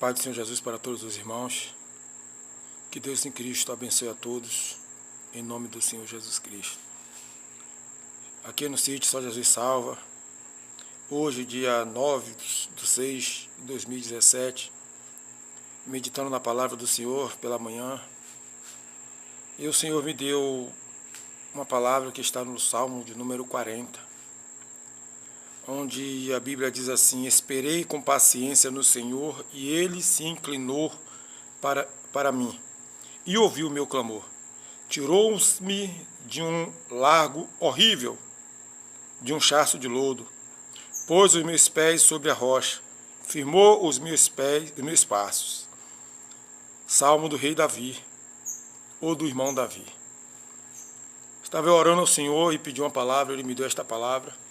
Paz do Senhor Jesus para todos os irmãos. Que Deus em Cristo abençoe a todos, em nome do Senhor Jesus Cristo. Aqui no sítio Só Jesus Salva, hoje dia 9/6/2017, meditando na palavra do Senhor pela manhã, e o Senhor me deu uma palavra que está no Salmo de número 40, onde a Bíblia diz assim: esperei com paciência no Senhor, e Ele se inclinou para mim, e ouviu o meu clamor. Tirou-me de um largo horrível, de um charco de lodo, pôs os meus pés sobre a rocha, firmou os meus passos. Salmo do rei Davi, ou do irmão Davi. Estava orando ao Senhor e pedi uma palavra, Ele me deu esta palavra.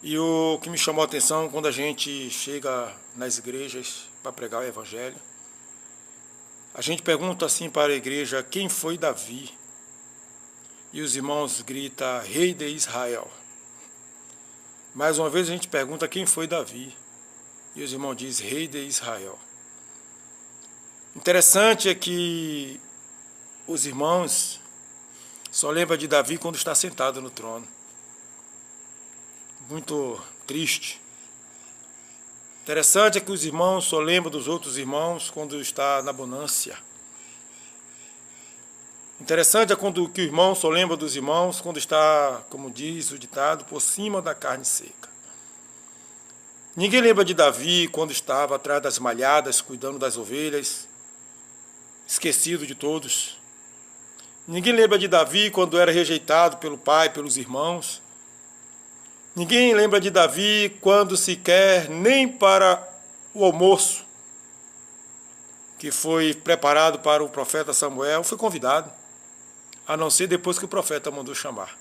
E o que me chamou a atenção, quando a gente chega nas igrejas para pregar o Evangelho, a gente pergunta assim para a igreja: quem foi Davi? E os irmãos gritam: Rei de Israel. Mais uma vez a gente pergunta: quem foi Davi? E os irmãos dizem: Rei de Israel. Interessante é que os irmãos só lembram de Davi quando está sentado no trono. Muito triste. Interessante é que os irmãos só lembram dos outros irmãos quando está na bonância. Interessante é que o irmão só lembra dos irmãos quando está, como diz o ditado, por cima da carne seca. Ninguém lembra de Davi quando estava atrás das malhadas, cuidando das ovelhas, esquecido de todos. Ninguém lembra de Davi quando era rejeitado pelo pai, pelos irmãos. Ninguém lembra de Davi quando sequer nem para o almoço que foi preparado para o profeta Samuel foi convidado, a não ser depois que o profeta mandou chamar.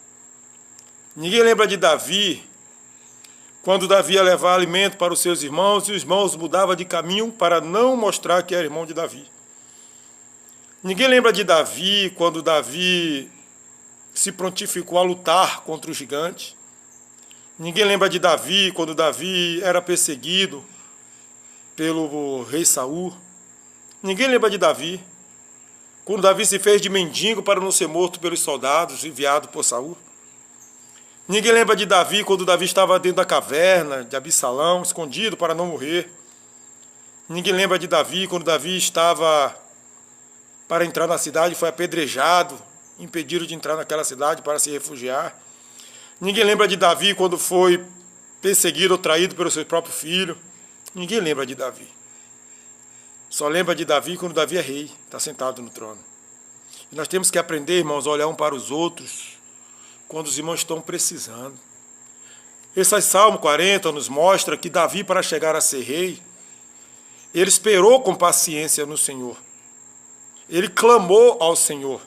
Ninguém lembra de Davi quando Davi ia levar alimento para os seus irmãos e os irmãos mudavam de caminho para não mostrar que era irmão de Davi. Ninguém lembra de Davi quando Davi se prontificou a lutar contra o gigante. Ninguém lembra de Davi quando Davi era perseguido pelo rei Saul. Ninguém lembra de Davi quando Davi se fez de mendigo para não ser morto pelos soldados enviados por Saul. Ninguém lembra de Davi quando Davi estava dentro da caverna de Absalão, escondido para não morrer. Ninguém lembra de Davi quando Davi estava para entrar na cidade e foi apedrejado, impedido de entrar naquela cidade para se refugiar. Ninguém lembra de Davi quando foi perseguido ou traído pelo seu próprio filho. Ninguém lembra de Davi. Só lembra de Davi quando Davi é rei, está sentado no trono. E nós temos que aprender, irmãos, a olhar um para os outros quando os irmãos estão precisando. Esse Salmo 40 nos mostra que Davi, para chegar a ser rei, ele esperou com paciência no Senhor. Ele clamou ao Senhor.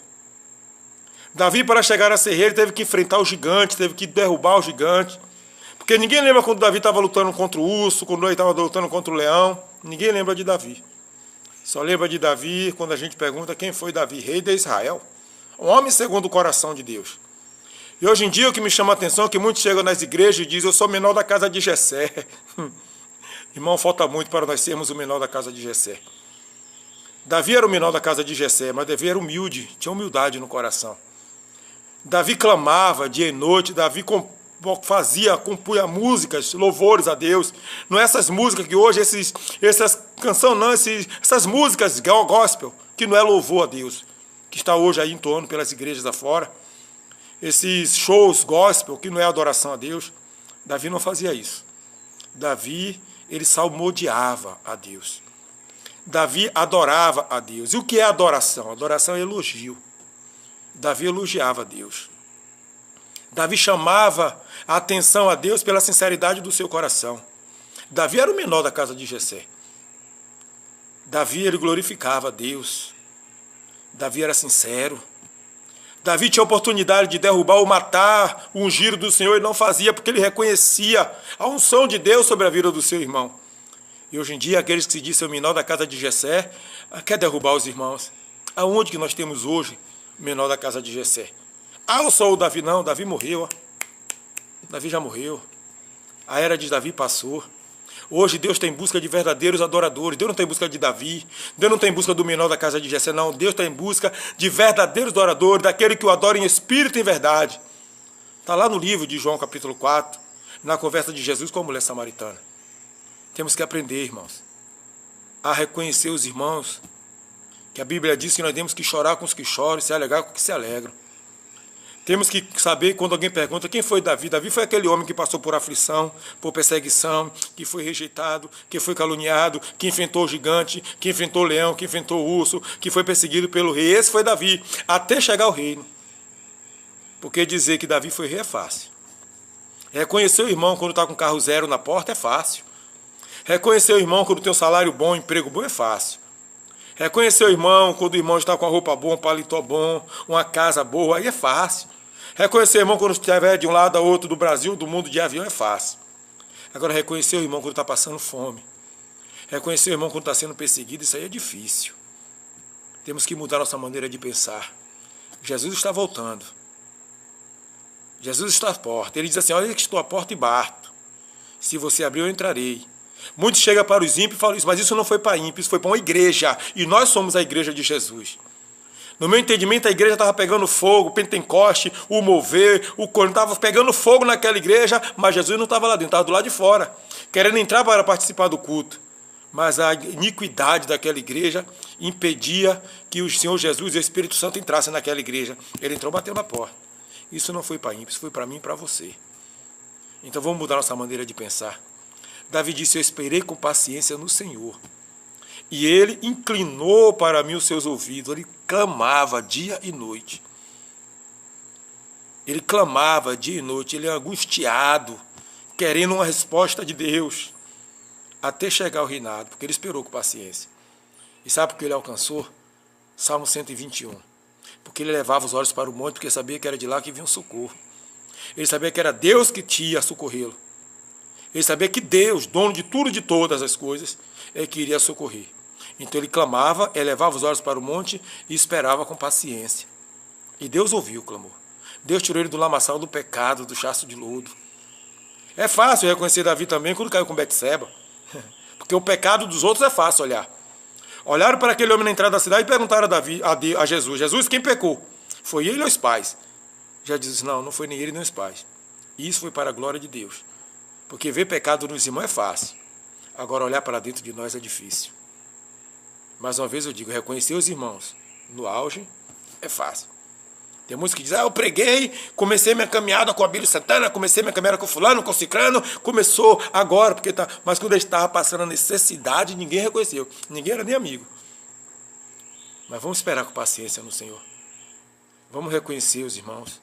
Davi, para chegar a ser rei, ele teve que enfrentar o gigante, teve que derrubar o gigante. Porque ninguém lembra quando Davi estava lutando contra o urso, quando ele estava lutando contra o leão. Ninguém lembra de Davi. Só lembra de Davi quando a gente pergunta quem foi Davi, rei de Israel. Um homem segundo o coração de Deus. E hoje em dia o que me chama a atenção é que muitos chegam nas igrejas e dizem: eu sou o menor da casa de Jessé. Irmão, falta muito para nós sermos o menor da casa de Jessé. Davi era o menor da casa de Jessé, mas Davi era humilde, tinha humildade no coração. Davi clamava dia e noite, Davi compunha músicas, louvores a Deus. Não é essas músicas que hoje, essas canções não, essas músicas gospel, que não é louvor a Deus, que está hoje aí em torno pelas igrejas afora. Esses shows gospel, que não é adoração a Deus. Davi não fazia isso. Davi, ele salmodiava a Deus. Davi adorava a Deus. E o que é adoração? Adoração é elogio. Davi elogiava a Deus. Davi chamava a atenção a Deus pela sinceridade do seu coração. Davi era o menor da casa de Jessé. Davi, ele glorificava a Deus. Davi era sincero. Davi tinha a oportunidade de derrubar ou matar o ungido do Senhor e não fazia, porque ele reconhecia a unção de Deus sobre a vida do seu irmão. E hoje em dia, aqueles que se dizem o menor da casa de Jessé, quer derrubar os irmãos. Aonde que nós temos hoje o menor da casa de Jessé? Ah, eu sou o Davi. Não, Davi morreu. Davi já morreu. A era de Davi passou. Hoje Deus está em busca de verdadeiros adoradores. Deus não está em busca de Davi. Deus não está em busca do menor da casa de Jessé, não. Deus está em busca de verdadeiros adoradores, daquele que o adora em espírito e em verdade. Está lá no livro de João, capítulo 4, na conversa de Jesus com a mulher samaritana. Temos que aprender, irmãos, a reconhecer os irmãos, que a Bíblia diz que nós temos que chorar com os que choram e se alegrar com os que se alegram. Temos que saber, quando alguém pergunta quem foi Davi, Davi foi aquele homem que passou por aflição, por perseguição, que foi rejeitado, que foi caluniado, que enfrentou o gigante, que enfrentou o leão, que enfrentou o urso, que foi perseguido pelo rei. Esse foi Davi, até chegar ao reino. Porque dizer que Davi foi rei é fácil. Reconhecer o irmão quando está com carro zero na porta é fácil. Reconhecer o irmão quando tem um salário bom, um emprego bom é fácil. Reconhecer o irmão quando o irmão está com a roupa boa, um paletó bom, uma casa boa, aí é fácil. Reconhecer o irmão quando estiver de um lado a outro do Brasil, do mundo de avião, é fácil. Agora, reconhecer o irmão quando está passando fome. Reconhecer o irmão quando está sendo perseguido, isso aí é difícil. Temos que mudar nossa maneira de pensar. Jesus está voltando. Jesus está à porta. Ele diz assim, olha que estou à porta e bato. Se você abrir, eu entrarei. Muitos chegam para os ímpios e falam isso, mas isso não foi para ímpios, isso foi para uma igreja. E nós somos a igreja de Jesus. No meu entendimento, a igreja estava pegando fogo, o Pentecoste, o mover, o corno, estava pegando fogo naquela igreja, mas Jesus não estava lá dentro, estava do lado de fora, querendo entrar para participar do culto. Mas a iniquidade daquela igreja impedia que o Senhor Jesus e o Espírito Santo entrassem naquela igreja. Ele entrou, bateu na porta. Isso não foi para ímpios, isso foi para mim e para você. Então vamos mudar nossa maneira de pensar. Davi disse, eu esperei com paciência no Senhor. E ele inclinou para mim os seus ouvidos. Ele clamava dia e noite. Ele clamava dia e noite. Ele angustiado, querendo uma resposta de Deus. Até chegar ao reinado, porque ele esperou com paciência. E sabe por que ele alcançou? Salmo 121. Porque ele levava os olhos para o monte, porque sabia que era de lá que vinha o socorro. Ele sabia que era Deus que ia socorrê-lo. Ele sabia que Deus, dono de tudo e de todas as coisas, é que iria socorrer. Então ele clamava, elevava os olhos para o monte e esperava com paciência. E Deus ouviu o clamor. Deus tirou ele do lamaçal do pecado, do chasto de lodo. É fácil reconhecer Davi também quando caiu com Betseba. Porque o pecado dos outros é fácil olhar. Olharam para aquele homem na entrada da cidade e perguntaram a Jesus, Jesus, quem pecou? Foi ele ou os pais? Já disse, não foi nem ele nem os pais. Isso foi para a glória de Deus. Porque ver pecado nos irmãos é fácil. Agora olhar para dentro de nós é difícil. Mais uma vez eu digo, reconhecer os irmãos no auge é fácil. Tem muitos que dizem, eu preguei, comecei minha caminhada com a Bíblia Santana, comecei minha caminhada com fulano, com ciclano, começou agora, porque tá. Mas quando ele estava passando a necessidade, ninguém reconheceu. Ninguém era nem amigo. Mas vamos esperar com paciência no Senhor. Vamos reconhecer os irmãos.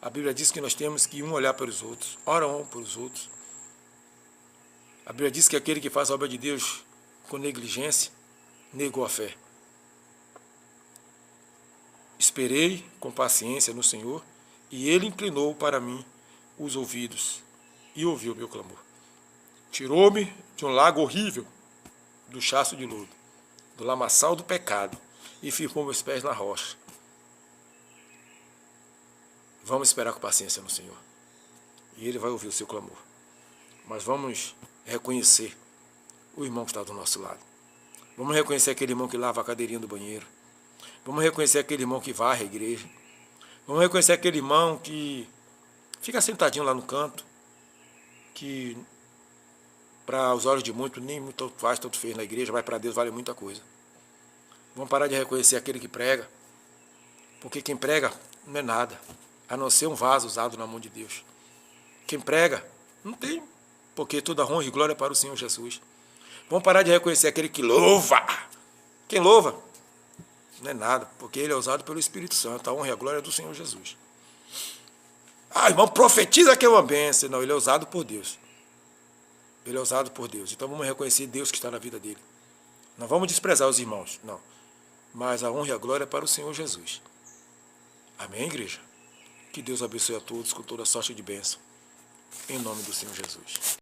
A Bíblia diz que nós temos que um olhar para os outros, ora um para os outros. A Bíblia diz que aquele que faz a obra de Deus com negligência, negou a fé. Esperei com paciência no Senhor, e Ele inclinou para mim os ouvidos e ouviu o meu clamor. Tirou-me de um lago horrível, do chasto de lodo, do lamaçal do pecado, e firmou meus pés na rocha. Vamos esperar com paciência no Senhor, e Ele vai ouvir o seu clamor. Mas vamos reconhecer o irmão que está do nosso lado. Vamos reconhecer aquele irmão que lava a cadeirinha do banheiro. Vamos reconhecer aquele irmão que varre a igreja. Vamos reconhecer aquele irmão que fica sentadinho lá no canto, que para os olhos de muitos nem muito faz, tanto fez na igreja, mas para Deus vale muita coisa. Vamos parar de reconhecer aquele que prega, porque quem prega não é nada, a não ser um vaso usado na mão de Deus. Quem prega não tem, porque toda honra e glória é para o Senhor Jesus. Vamos parar de reconhecer aquele que louva. Quem louva não é nada, porque ele é usado pelo Espírito Santo. A honra e a glória é do Senhor Jesus. Irmão, profetiza que é uma bênção. Não, ele é usado por Deus. Ele é usado por Deus. Então vamos reconhecer Deus que está na vida dele. Não vamos desprezar os irmãos, não. Mas a honra e a glória é para o Senhor Jesus. Amém, igreja? Que Deus abençoe a todos com toda sorte de bênção. Em nome do Senhor Jesus.